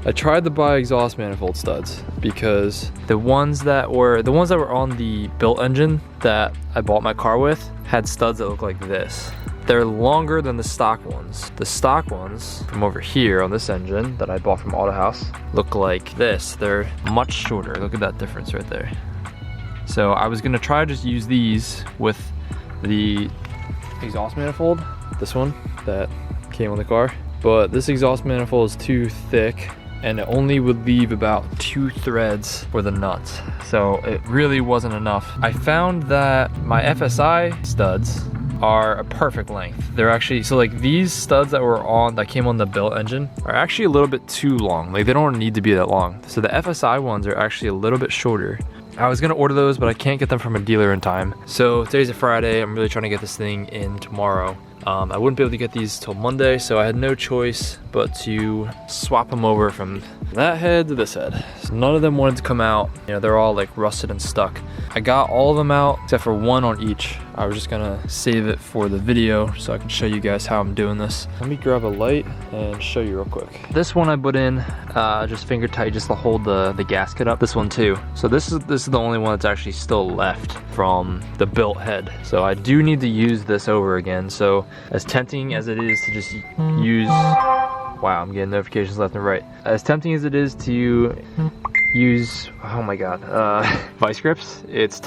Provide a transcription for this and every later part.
I tried to buy exhaust manifold studs because the ones that were on the built engine that I bought my car with had studs that look like this. They're longer than the stock ones. The stock ones from over here on this engine that I bought from Auto House look like this. They're much shorter. Look at that difference right there. So I was gonna try to just use these with the exhaust manifold, this one that came on the car, but this exhaust manifold is too thick and it only would leave about 2 threads for the nuts. So it really wasn't enough. I found that my FSI studs are a perfect length. They're actually, so like these studs that came on the built engine are actually a little bit too long. Like they don't need to be that long. So the FSI ones are actually a little bit shorter. I was gonna order those, but I can't get them from a dealer in time. So today's a Friday. I'm really trying to get this thing in tomorrow. I wouldn't be able to get these till Monday, so I had no choice but to swap them over from that head to this head. So none of them wanted to come out. You know, they're all like rusted and stuck. I got all of them out except for one on each. I was just gonna save it for the video so I can show you guys how I'm doing this. Let me grab a light and show you real quick. This one I put in just finger tight just to hold the gasket up. This one too. So this is the only one that's actually still left from the built head. So I do need to use this over again. So as tempting as it is to just use, wow, I'm getting notifications left and right. As tempting as it is to use, oh my god, vice grips, it's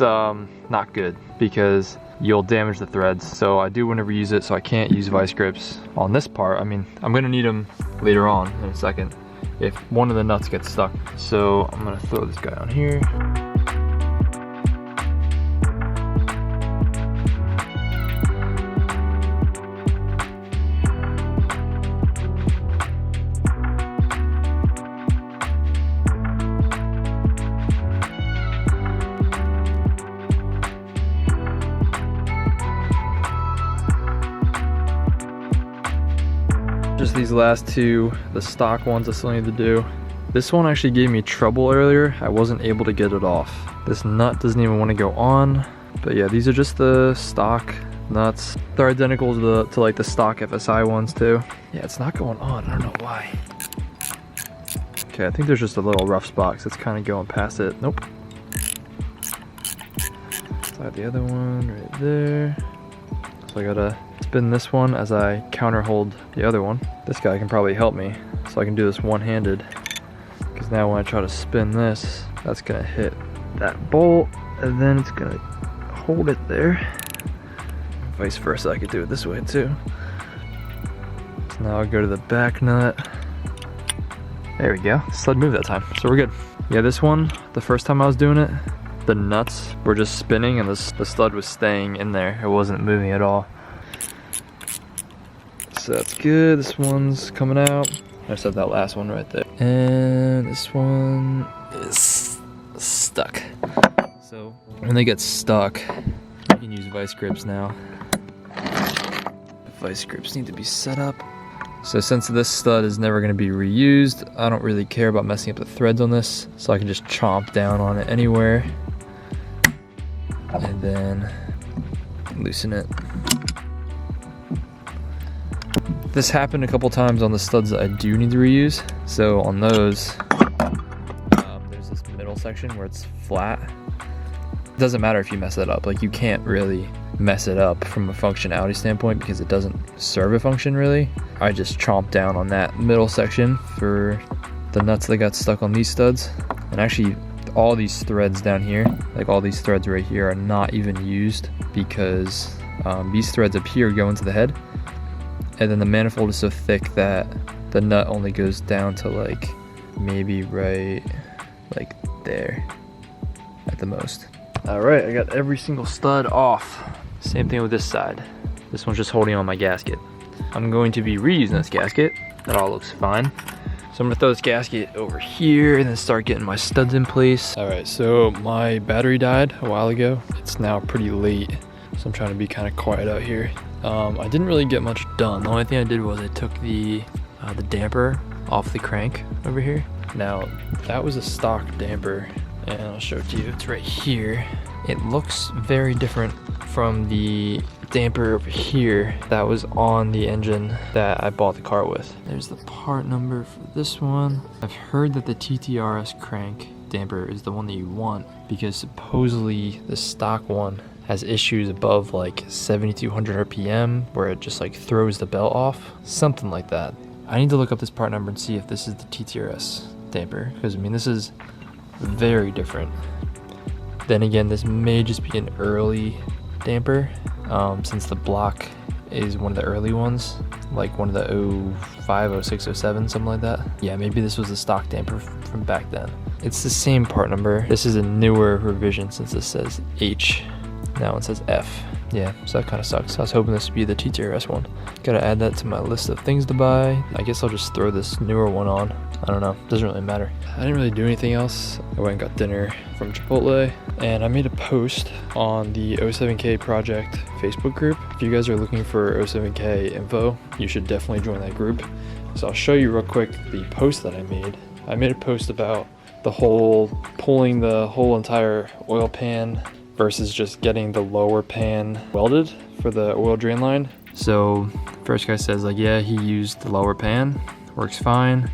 not good because you'll damage the threads. So I do want to reuse it, so I can't use vice grips on this part. I mean, I'm gonna need them later on in a second if one of the nuts gets stuck. So I'm gonna throw this guy on here. Just these last two, the stock ones I still need to do. This one actually gave me trouble earlier. I wasn't able to get it off. This nut doesn't even want to go on. But yeah, these are just the stock nuts. They're identical to like the stock FSI ones too. Yeah, it's not going on, I don't know why. Okay, I think there's just a little rough spot because it's kind of going past it. Nope. Slide the other one right there. So I gotta spin this one as I counter hold the other one. This guy can probably help me so I can do this one-handed, because now when I try to spin this, that's gonna hit that bolt and then it's gonna hold it there. Vice versa, I could do it this way too. So now I'll go to the back nut. There we go, sled moved that time, so we're good. Yeah, this one, the first time I was doing it, the nuts were just spinning and the stud was staying in there. It wasn't moving at all. So that's good. This one's coming out. I said that last one right there. And this one is stuck. So when they get stuck, you can use vice grips now. Vice grips need to be set up. So since this stud is never going to be reused, I don't really care about messing up the threads on this. So I can just chomp down on it anywhere. And then loosen it. This happened a couple times on the studs that I do need to reuse. So on those, there's this middle section where it's flat. It doesn't matter if you mess it up. Like, you can't really mess it up from a functionality standpoint because it doesn't serve a function really. I just chomped down on that middle section for the nuts that got stuck on these studs. And actually all these threads down here, like all these threads right here, are not even used because these threads up here go into the head. And then the manifold is so thick that the nut only goes down to like maybe right like there at the most. All right, I got every single stud off. Same thing with this side. This one's just holding on my gasket. I'm going to be reusing this gasket. That all looks fine. So I'm gonna throw this gasket over here and then start getting my studs in place. All right, so my battery died a while ago. It's now pretty late, so I'm trying to be kind of quiet out here. I didn't really get much done. The only thing I did was I took the damper off the crank over here. Now, that was a stock damper, and I'll show it to you. It's right here. It looks very different from the damper over here that was on the engine that I bought the car with. There's the part number for this one. I've heard that the TTRS crank damper is the one that you want because supposedly the stock one has issues above like 7,200 RPM where it just like throws the belt off, something like that. I need to look up this part number and see if this is the TTRS damper, because I mean this is very different. Then again, this may just be an early damper since the block is one of the early ones, like one of the 05, 06, 07, something like that. Yeah, maybe this was a stock damper from back then. It's the same part number. This is a newer revision since this says H. Now it says F. Yeah, so that kind of sucks. I was hoping this would be the TTRS one. Gotta add that to my list of things to buy. I guess I'll just throw this newer one on. I don't know, doesn't really matter. I didn't really do anything else. I went and got dinner from Chipotle, and I made a post on the 07K project Facebook group. If you guys are looking for 07K info, you should definitely join that group. So I'll show you real quick the post that I made. I made a post about pulling the whole entire oil pan versus just getting the lower pan welded for the oil drain line. So first guy says like, yeah, he used the lower pan, works fine.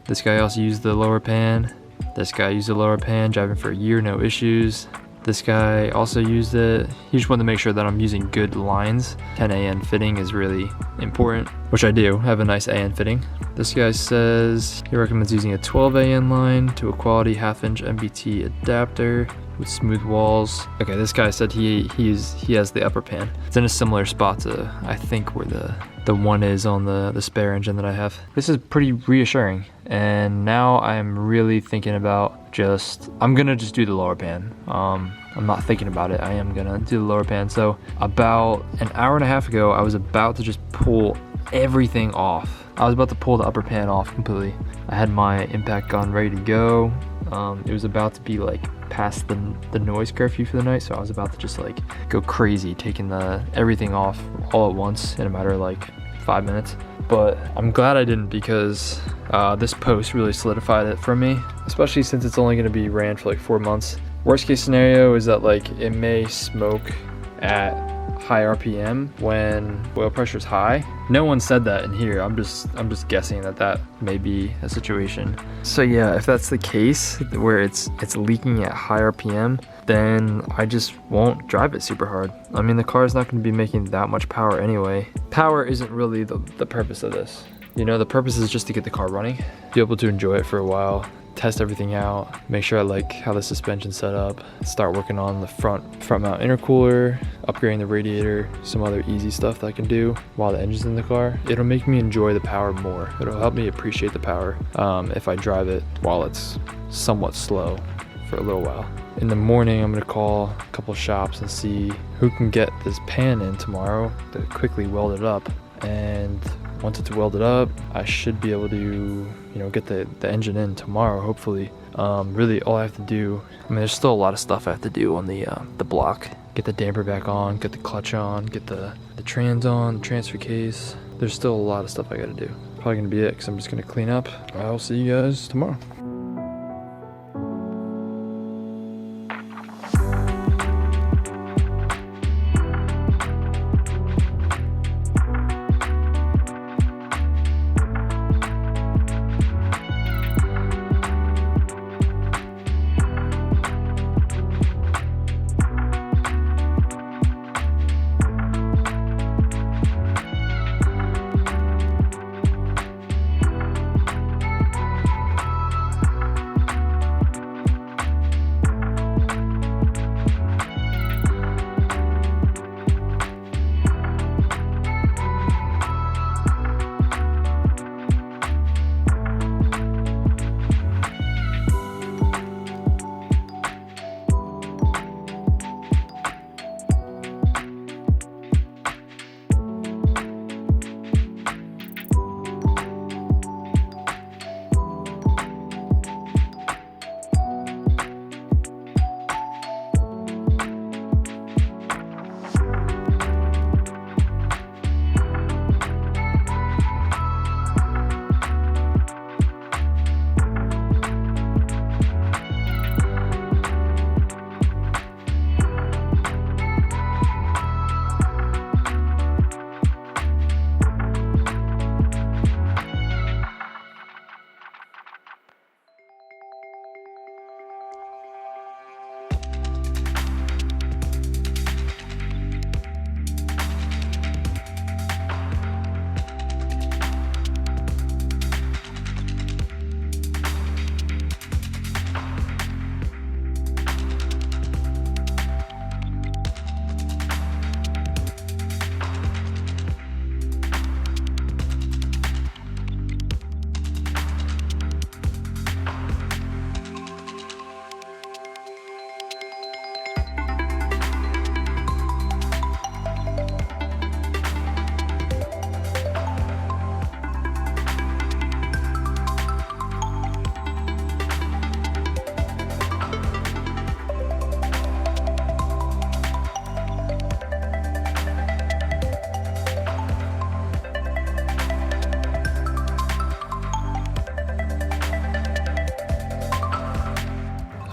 This guy also used the lower pan. This guy used the lower pan, driving for a year, no issues. This guy also used it. He just wanted to make sure that I'm using good lines. 10 AN fitting is really important, which I do. I have a nice AN fitting. This guy says he recommends using a 12 AN line to a quality 1/2" MBT adapter with smooth walls. Okay, this guy said he has the upper pan. It's in a similar spot to, I think, where the one is on the spare engine that I have. This is pretty reassuring, and now I'm really thinking about I'm gonna just do the lower pan. I'm not thinking about it, I am gonna do the lower pan. So about an hour and a half ago, I was about to just pull everything off. I was about to pull the upper pan off completely. I had my impact gun ready to go. It was about to be like past the noise curfew for the night, so I was about to just like go crazy taking everything off all at once in a matter of like 5 minutes. But I'm glad I didn't, because this post really solidified it for me, especially since it's only going to be ran for like 4 months. Worst case scenario is that like it may smoke at high RPM when oil pressure is high. No one said that in here. I'm just guessing that may be a situation. So yeah, if that's the case where it's leaking at high RPM, then I just won't drive it super hard. I mean, the car is not going to be making that much power anyway. Power isn't really the purpose of this. You know, the purpose is just to get the car running, be able to enjoy it for a while, test everything out, make sure I like how the suspension's set up, start working on the front mount intercooler, upgrading the radiator, some other easy stuff that I can do while the engine's in the car. It'll make me enjoy the power more. It'll help me appreciate the power if I drive it while it's somewhat slow for a little while. In the morning, I'm gonna call a couple shops and see who can get this pan in tomorrow to quickly weld it up. And once it's welded up, I should be able to, you know, get the engine in tomorrow, hopefully. Really, all I have to do, I mean, there's still a lot of stuff I have to do on the block. Get the damper back on, get the clutch on, get the trans on, transfer case. There's still a lot of stuff I gotta do. Probably gonna be it, because I'm just gonna clean up. I'll see you guys tomorrow.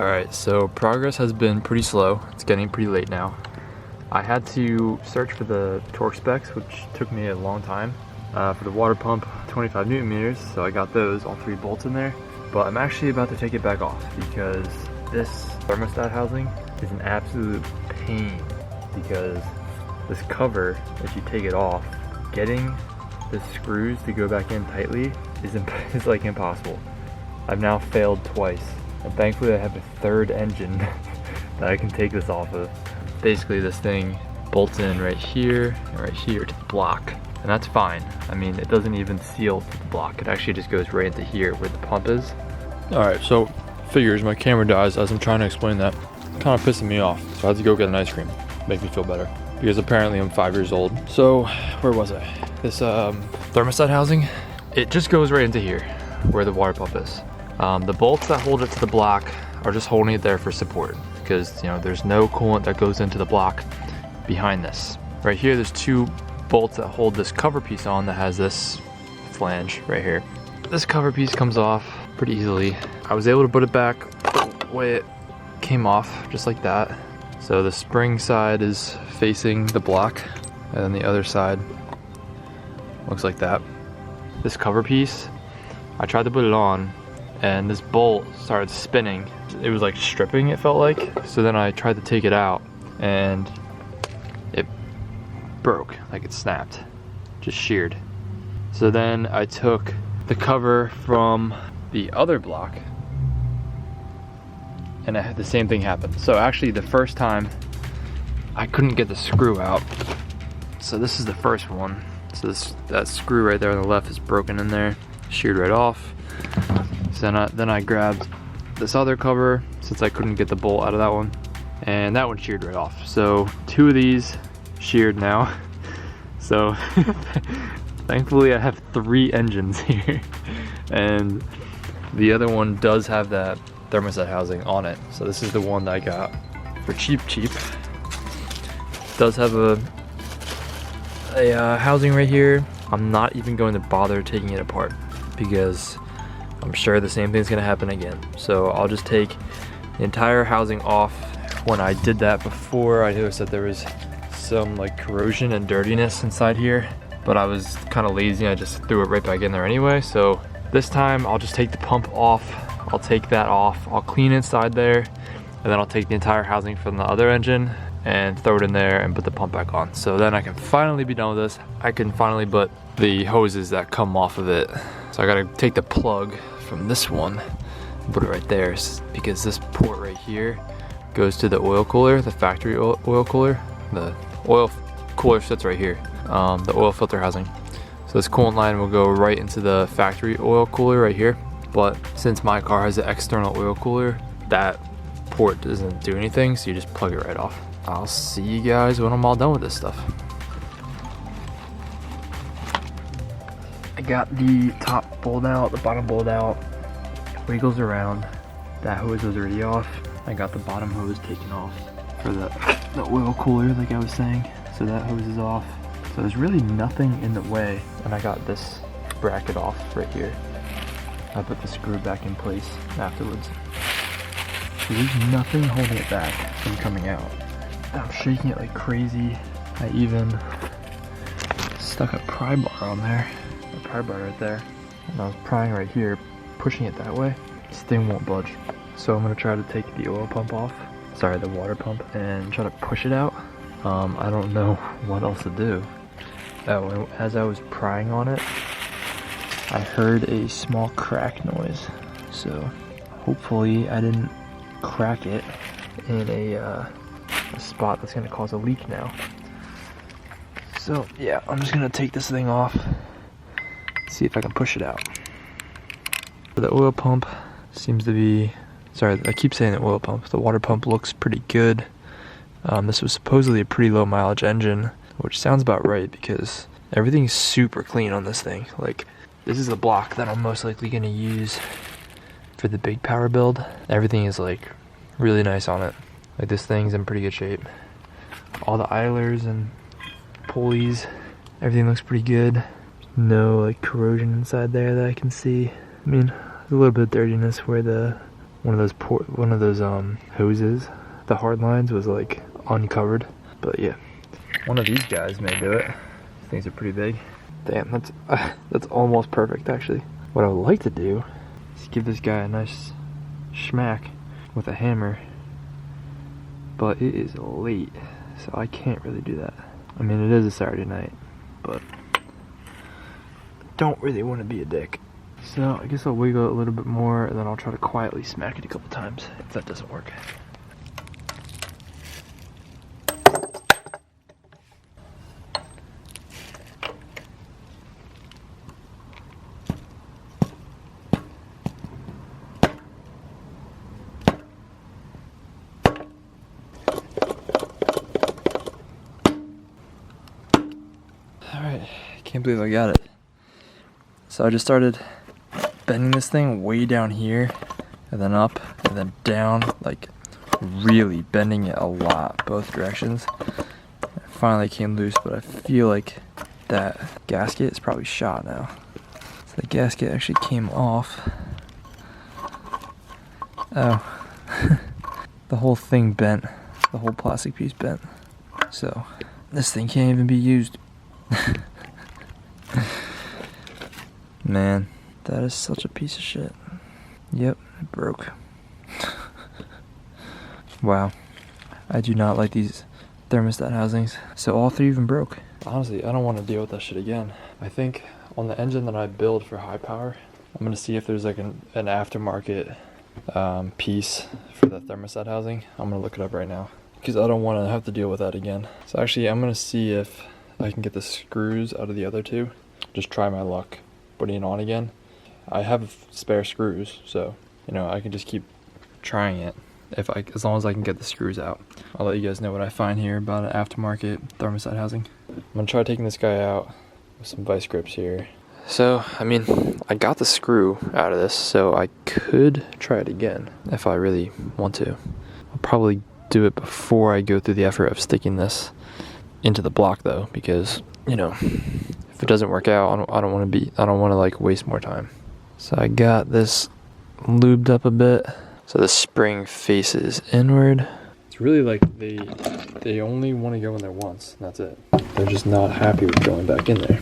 Alright, so progress has been pretty slow. It's getting pretty late now. I had to search for the torque specs, which took me a long time. For the water pump, 25 Newton meters, so I got those, all 3 bolts in there. But I'm actually about to take it back off because this thermostat housing is an absolute pain, because this cover, if you take it off, getting the screws to go back in tightly is like impossible. I've now failed twice, and thankfully I have a 3rd engine that I can take this off of. Basically this thing bolts in right here and right here to the block, and that's fine. I mean, it doesn't even seal to the block. It actually just goes right into here where the pump is. Alright, so figures my camera dies as I'm trying to explain that. It's kind of pissing me off, so I had to go get an ice cream. Make me feel better. Because apparently I'm 5 years old. So, where was I? This thermostat housing, it just goes right into here where the water pump is. The bolts that hold it to the block are just holding it there for support, because, you know, there's no coolant that goes into the block behind this. Right here, there's 2 bolts that hold this cover piece on that has this flange right here. This cover piece comes off pretty easily. I was able to put it back the way it came off, just like that. So the spring side is facing the block, and then the other side looks like that. This cover piece, I tried to put it on, and this bolt started spinning. It was like stripping, it felt like. So then I tried to take it out, and it broke, like it snapped, just sheared. So then I took the cover from the other block, and the same thing happened. So actually the first time I couldn't get the screw out. So this is the first one. So that screw right there on the left is broken in there, sheared right off. So then I grabbed this other cover, since I couldn't get the bolt out of that one, and that one sheared right off. So 2 of these sheared now. So thankfully I have 3 engines here, and the other one does have that thermostat housing on it. So this is the one that I got for cheap. Does have a housing right here. I'm not even going to bother taking it apart because I'm sure the same thing's gonna happen again. So I'll just take the entire housing off. When I did that before, I noticed that there was some like corrosion and dirtiness inside here, but I was kind of lazy. I just threw it right back in there anyway. So this time I'll just take the pump off. I'll take that off. I'll clean inside there, and then I'll take the entire housing from the other engine and throw it in there and put the pump back on. So then I can finally be done with this. I can finally put the hoses that come off of it. So I gotta take the plug from this one and put it right there, because this port right here goes to the oil cooler, the factory oil cooler. The oil cooler sits right here, the oil filter housing. So this coolant line will go right into the factory oil cooler right here. But since my car has an external oil cooler, that port doesn't do anything, so you just plug it right off. I'll see you guys when I'm all done with this stuff. I got the top bolt out, the bottom bolt out, wiggles around. That hose was already off. I got the bottom hose taken off for the oil cooler, like I was saying. So that hose is off. So there's really nothing in the way. And I got this bracket off right here. I put the screw back in place afterwards. So there's nothing holding it back from coming out. I'm shaking it like crazy. I even stuck a pry bar on there. A pry bar right there. And I was prying right here, pushing it that way. This thing won't budge. So I'm gonna try to take the oil pump off. Sorry, the water pump, and try to push it out. I don't know what else to do. Oh, as I was prying on it, I heard a small crack noise. So hopefully I didn't crack it in a spot that's gonna cause a leak now. So yeah, I'm just gonna take this thing off, see if I can push it out. The oil pump seems to be, sorry, I keep saying the oil pump, the water pump looks pretty good. This was supposedly a pretty low mileage engine, which sounds about right because everything's super clean on this thing. Like, this is the block that I'm most likely gonna use for the big power build. Everything is like really nice on it. Like, this thing's in pretty good shape. All the idlers and pulleys, everything looks pretty good. No like corrosion inside there that I can see. I mean, there's a little bit of dirtiness where the one of those hoses. The hard lines was like uncovered, but yeah. One of these guys may do it. These things are pretty big. Damn, that's almost perfect actually. What I would like to do is give this guy a nice smack with a hammer, but it is late, so I can't really do that. I mean, it is a Saturday night, but don't really want to be a dick. So I guess I'll wiggle it a little bit more, and then I'll try to quietly smack it a couple times if that doesn't work. Alright, can't believe I got it. So I just started bending this thing way down here, and then up, and then down, like really bending it a lot, both directions. It finally came loose, but I feel like that gasket is probably shot now. So the gasket actually came off. Oh, the whole thing bent, the whole plastic piece bent. So this thing can't even be used. Man, that is such a piece of shit. Yep, it broke. Wow, I do not like these thermostat housings. So all three of them broke. Honestly, I don't want to deal with that shit again. I think on the engine that I build for high power, I'm gonna see if there's like an aftermarket piece for the thermostat housing. I'm gonna look it up right now because I don't want to have to deal with that again. So actually, I'm gonna see if I can get the screws out of the other two. Just try my luck putting it on again. I have spare screws, so you know I can just keep trying it as long as I can get the screws out. I'll let you guys know what I find here about an aftermarket thermostat housing. I'm gonna try taking this guy out with some vice grips here. So I mean, I got the screw out of this, so I could try it again if I really want to. I'll probably do it before I go through the effort of sticking this into the block though, because you know, if it doesn't work out, I don't want to like waste more time. So I got this lubed up a bit, so the spring faces inward. It's really like they only want to go in there once, and that's it. They're just not happy with going back in there.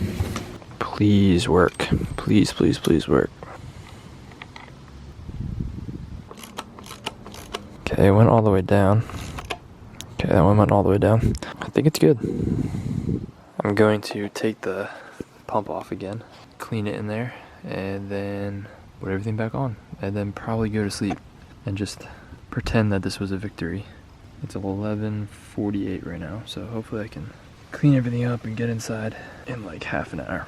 Please work, please, please, please work. Okay, it went all the way down. Okay, that one went all the way down. I think it's good. I'm going to take the pump off again, clean it in there, and then put everything back on, and then probably go to sleep and just pretend that this was a victory. It's 11:48 right now, so hopefully I can clean everything up and get inside in like half an hour.